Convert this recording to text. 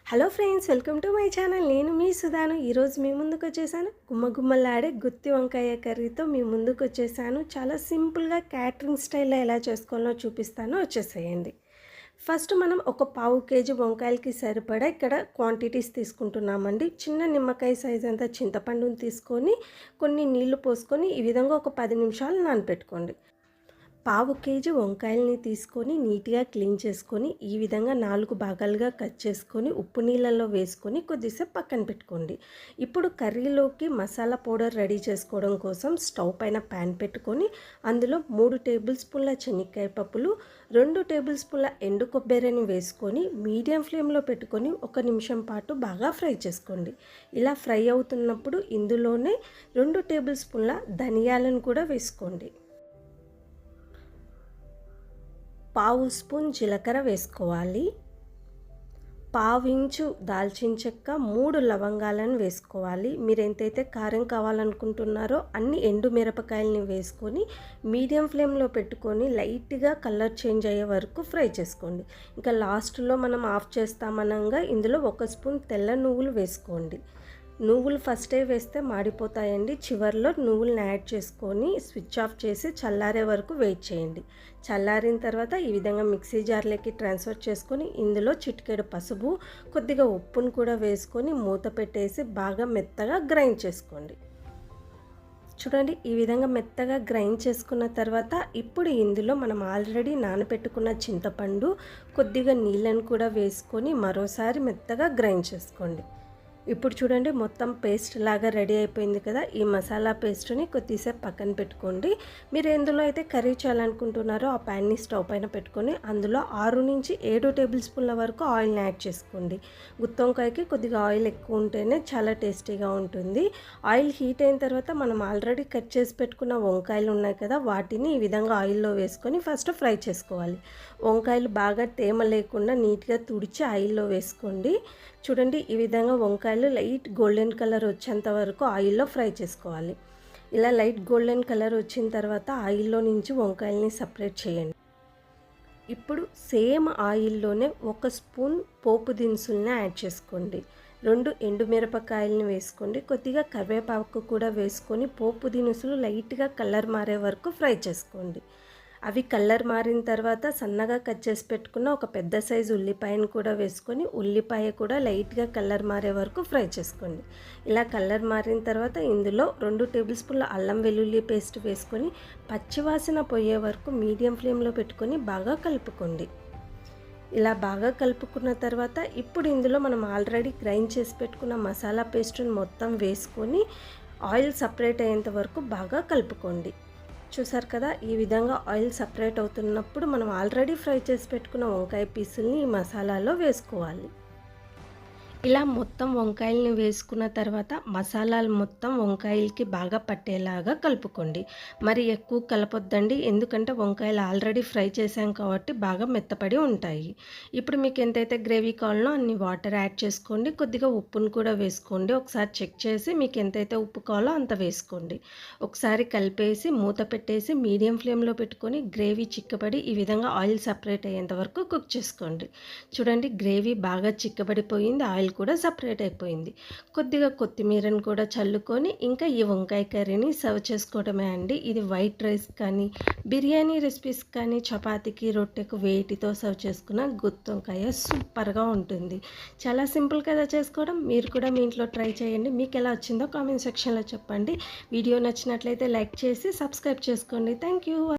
Hello friends, welcome to my channel. నేను మీ సుధాను. ఈరోజు మీ ముందుకు వచ్చేసాను గుమ్మగుమ్మలాడే గుత్తి వంకాయ కర్రీతో మీ ముందుకు వచ్చేసాను. చాలా సింపుల్గా క్యాటరింగ్ స్టైల్లో ఎలా చేసుకోవాలో చూపిస్తాను, వచ్చేసేయండి. ఫస్ట్ మనం ఒక పావు కేజీ వంకాయలకి సరిపడా ఇక్కడ క్వాంటిటీస్ తీసుకుంటున్నామండి. చిన్న నిమ్మకాయ సైజ్ అంతా చింతపండుని తీసుకొని కొన్ని నీళ్లు పోసుకొని ఈ విధంగా ఒక 10 నిమిషాలు నానబెట్టుకోండి. పావు కేజీ వంకాయలని తీసుకొని నీట్గా క్లీన్ చేసుకొని ఈ విధంగా 4 భాగాలుగా కట్ చేసుకొని ఉప్పు నీళ్ళల్లో వేసుకొని కొద్దిసేపు పక్కన పెట్టుకోండి. ఇప్పుడు కర్రీలోకి మసాలా పౌడర్ రెడీ చేసుకోవడం కోసం స్టవ్ పైన ప్యాన్ పెట్టుకొని అందులో 3 టేబుల్ స్పూన్ల శనక్కాయ పప్పులు, 2 టేబుల్ స్పూన్ల ఎండు కొబ్బరిని వేసుకొని మీడియం ఫ్లేమ్లో పెట్టుకొని 1 నిమిషం పాటు బాగా ఫ్రై చేసుకోండి. ఇలా ఫ్రై అవుతున్నప్పుడు ఇందులోనే 2 టేబుల్ స్పూన్ల ధనియాలను కూడా వేసుకోండి. పావు స్పూన్ జీలకర్ర వేసుకోవాలి. పావించు దాల్చిన చెక్క, 3 లవంగాలను వేసుకోవాలి. మీరు ఎంతైతే కారం కావాలనుకుంటున్నారో అన్ని ఎండు మిరపకాయలని వేసుకొని మీడియం ఫ్లేమ్లో పెట్టుకొని లైట్గా కలర్ చేంజ్ అయ్యే వరకు ఫ్రై చేసుకోండి. ఇంకా లాస్ట్లో మనం ఆఫ్ చేస్తామనగా ఇందులో 1 స్పూన్ తెల్ల నువ్వులు వేసుకోండి. నువ్వులు ఫస్టే వేస్తే మాడిపోతాయండి. చివరిలో నువ్వులను యాడ్ చేసుకొని స్విచ్ ఆఫ్ చేసి చల్లారే వరకు వెయిట్ చేయండి. చల్లారిన తర్వాత ఈ విధంగా మిక్సీ జార్లోకి ట్రాన్స్ఫర్ చేసుకొని ఇందులో చిటికెడు పసుపు, కొద్దిగా ఉప్పును కూడా వేసుకొని మూత పెట్టేసి బాగా మెత్తగా గ్రైండ్ చేసుకోండి. చూడండి, ఈ విధంగా మెత్తగా గ్రైండ్ చేసుకున్న తర్వాత ఇప్పుడు ఇందులో మనం ఆల్రెడీ నానబెట్టుకున్న చింతపండు, కొద్దిగా నీళ్ళను కూడా వేసుకొని మరోసారి మెత్తగా గ్రైండ్ చేసుకోండి. ఇప్పుడు చూడండి, మొత్తం పేస్ట్ లాగా రెడీ అయిపోయింది కదా. ఈ మసాలా పేస్ట్ని కొద్దిసేపు పక్కన పెట్టుకోండి. మీరు ఎందులో అయితే కర్రీ చేయాలనుకుంటున్నారో ఆ ప్యాన్ని స్టవ్ పైన పెట్టుకొని అందులో 6 నుంచి 7 టేబుల్ స్పూన్ల వరకు ఆయిల్ని యాడ్ చేసుకోండి. గుత్తి వంకాయకి కొద్దిగా ఆయిల్ ఎక్కువ ఉంటేనే చాలా టేస్టీగా ఉంటుంది. ఆయిల్ హీట్ అయిన తర్వాత మనం ఆల్రెడీ కట్ చేసి పెట్టుకున్న వంకాయలు ఉన్నాయి కదా, వాటిని ఈ విధంగా ఆయిల్లో వేసుకొని ఫస్ట్ ఫ్రై చేసుకోవాలి. వంకాయలు బాగా తేమ లేకుండా నీట్గా తుడిచి ఆయిల్లో వేసుకోండి. చూడండి, ఈ విధంగా వంకాయలు లైట్ గోల్డెన్ కలర్ వచ్చేంత వరకు ఆయిల్లో ఫ్రై చేసుకోవాలి. ఇలా లైట్ గోల్డెన్ కలర్ వచ్చిన తర్వాత ఆయిల్లో నుంచి వంకాయల్ని సపరేట్ చేయండి. ఇప్పుడు సేమ్ ఆయిల్లోనే 1 స్పూన్ పోపు దినుసుల్ని యాడ్ చేసుకోండి. 2 ఎండుమిరపకాయలని వేసుకోండి. కొద్దిగా కరివేపాకు కూడా వేసుకొని పోపు దినుసులు లైట్గా కలర్ మారే వరకు ఫ్రై చేసుకోండి. అవి కలర్ మారిన తర్వాత సన్నగా కట్ చేసి పెట్టుకున్న ఒక పెద్ద సైజు ఉల్లిపాయను కూడా వేసుకొని ఉల్లిపాయ కూడా లైట్గా కలర్ మారే వరకు ఫ్రై చేసుకోండి. ఇలా కలర్ మారిన తర్వాత ఇందులో 2 టేబుల్ స్పూన్ల అల్లం వెల్లుల్లి పేస్ట్ వేసుకొని పచ్చివాసన పోయే వరకు మీడియం ఫ్లేమ్లో పెట్టుకొని బాగా కలుపుకోండి. ఇలా బాగా కలుపుకున్న తర్వాత ఇప్పుడు ఇందులో మనం ఆల్రెడీ గ్రైండ్ చేసి పెట్టుకున్న మసాలా పేస్ట్ని మొత్తం వేసుకొని ఆయిల్ సపరేట్ అయ్యేంత వరకు బాగా కలుపుకోండి. చూసారు కదా, ఈ విధంగా ఆయిల్ సపరేట్ అవుతున్నప్పుడు మనం ఆల్రెడీ ఫ్రై చేసి పెట్టుకున్న వంకాయ పీసుల్ని ఈ మసాలాలో వేసుకోవాలి. ఇలా మొత్తం వంకాయలని వేసుకున్న తర్వాత మసాలాలు మొత్తం వంకాయలకి బాగా పట్టేలాగా కలుపుకోండి. మరి ఎక్కువ కలపొద్దండి, ఎందుకంటే వంకాయలు ఆల్రెడీ ఫ్రై చేసాం కాబట్టి బాగా మెత్తపడి ఉంటాయి. ఇప్పుడు మీకు ఎంతైతే గ్రేవీ కావాలో అన్ని వాటర్ యాడ్ చేసుకోండి. కొద్దిగా ఉప్పును కూడా వేసుకోండి. ఒకసారి చెక్ చేసి మీకు ఎంతైతే ఉప్పు కావాలో అంత వేసుకోండి. ఒకసారి కలిపేసి మూత పెట్టేసి మీడియం ఫ్లేమ్లో పెట్టుకొని గ్రేవీ చిక్కబడి ఈ విధంగా ఆయిల్ సపరేట్ అయ్యేంత వరకు కుక్ చేసుకోండి. చూడండి, గ్రేవీ బాగా చిక్కబడిపోయింది, ఆయిల్ కూడా సపరేట్ అయిపోయింది. కొద్దిగా కొత్తిమీరని కూడా చల్లుకొని ఇంకా ఈ వంకాయ కర్రీని సర్వ్ చేసుకోవడమే అండి. ఇది వైట్ రైస్ కానీ బిర్యానీ రెసిపీస్ కానీ చపాతీకి రొట్టెకు వేటితో సర్వ్ చేసుకున్న గుత్తి వంకాయ సూపర్గా ఉంటుంది. చాలా సింపుల్ కదా చేసుకోవడం. మీరు కూడా మీ ఇంట్లో ట్రై చేయండి. మీకు ఎలా వచ్చిందో కామెంట్ సెక్షన్లో చెప్పండి. వీడియో నచ్చినట్లయితే లైక్ చేసి సబ్స్క్రైబ్ చేసుకోండి. Thank you.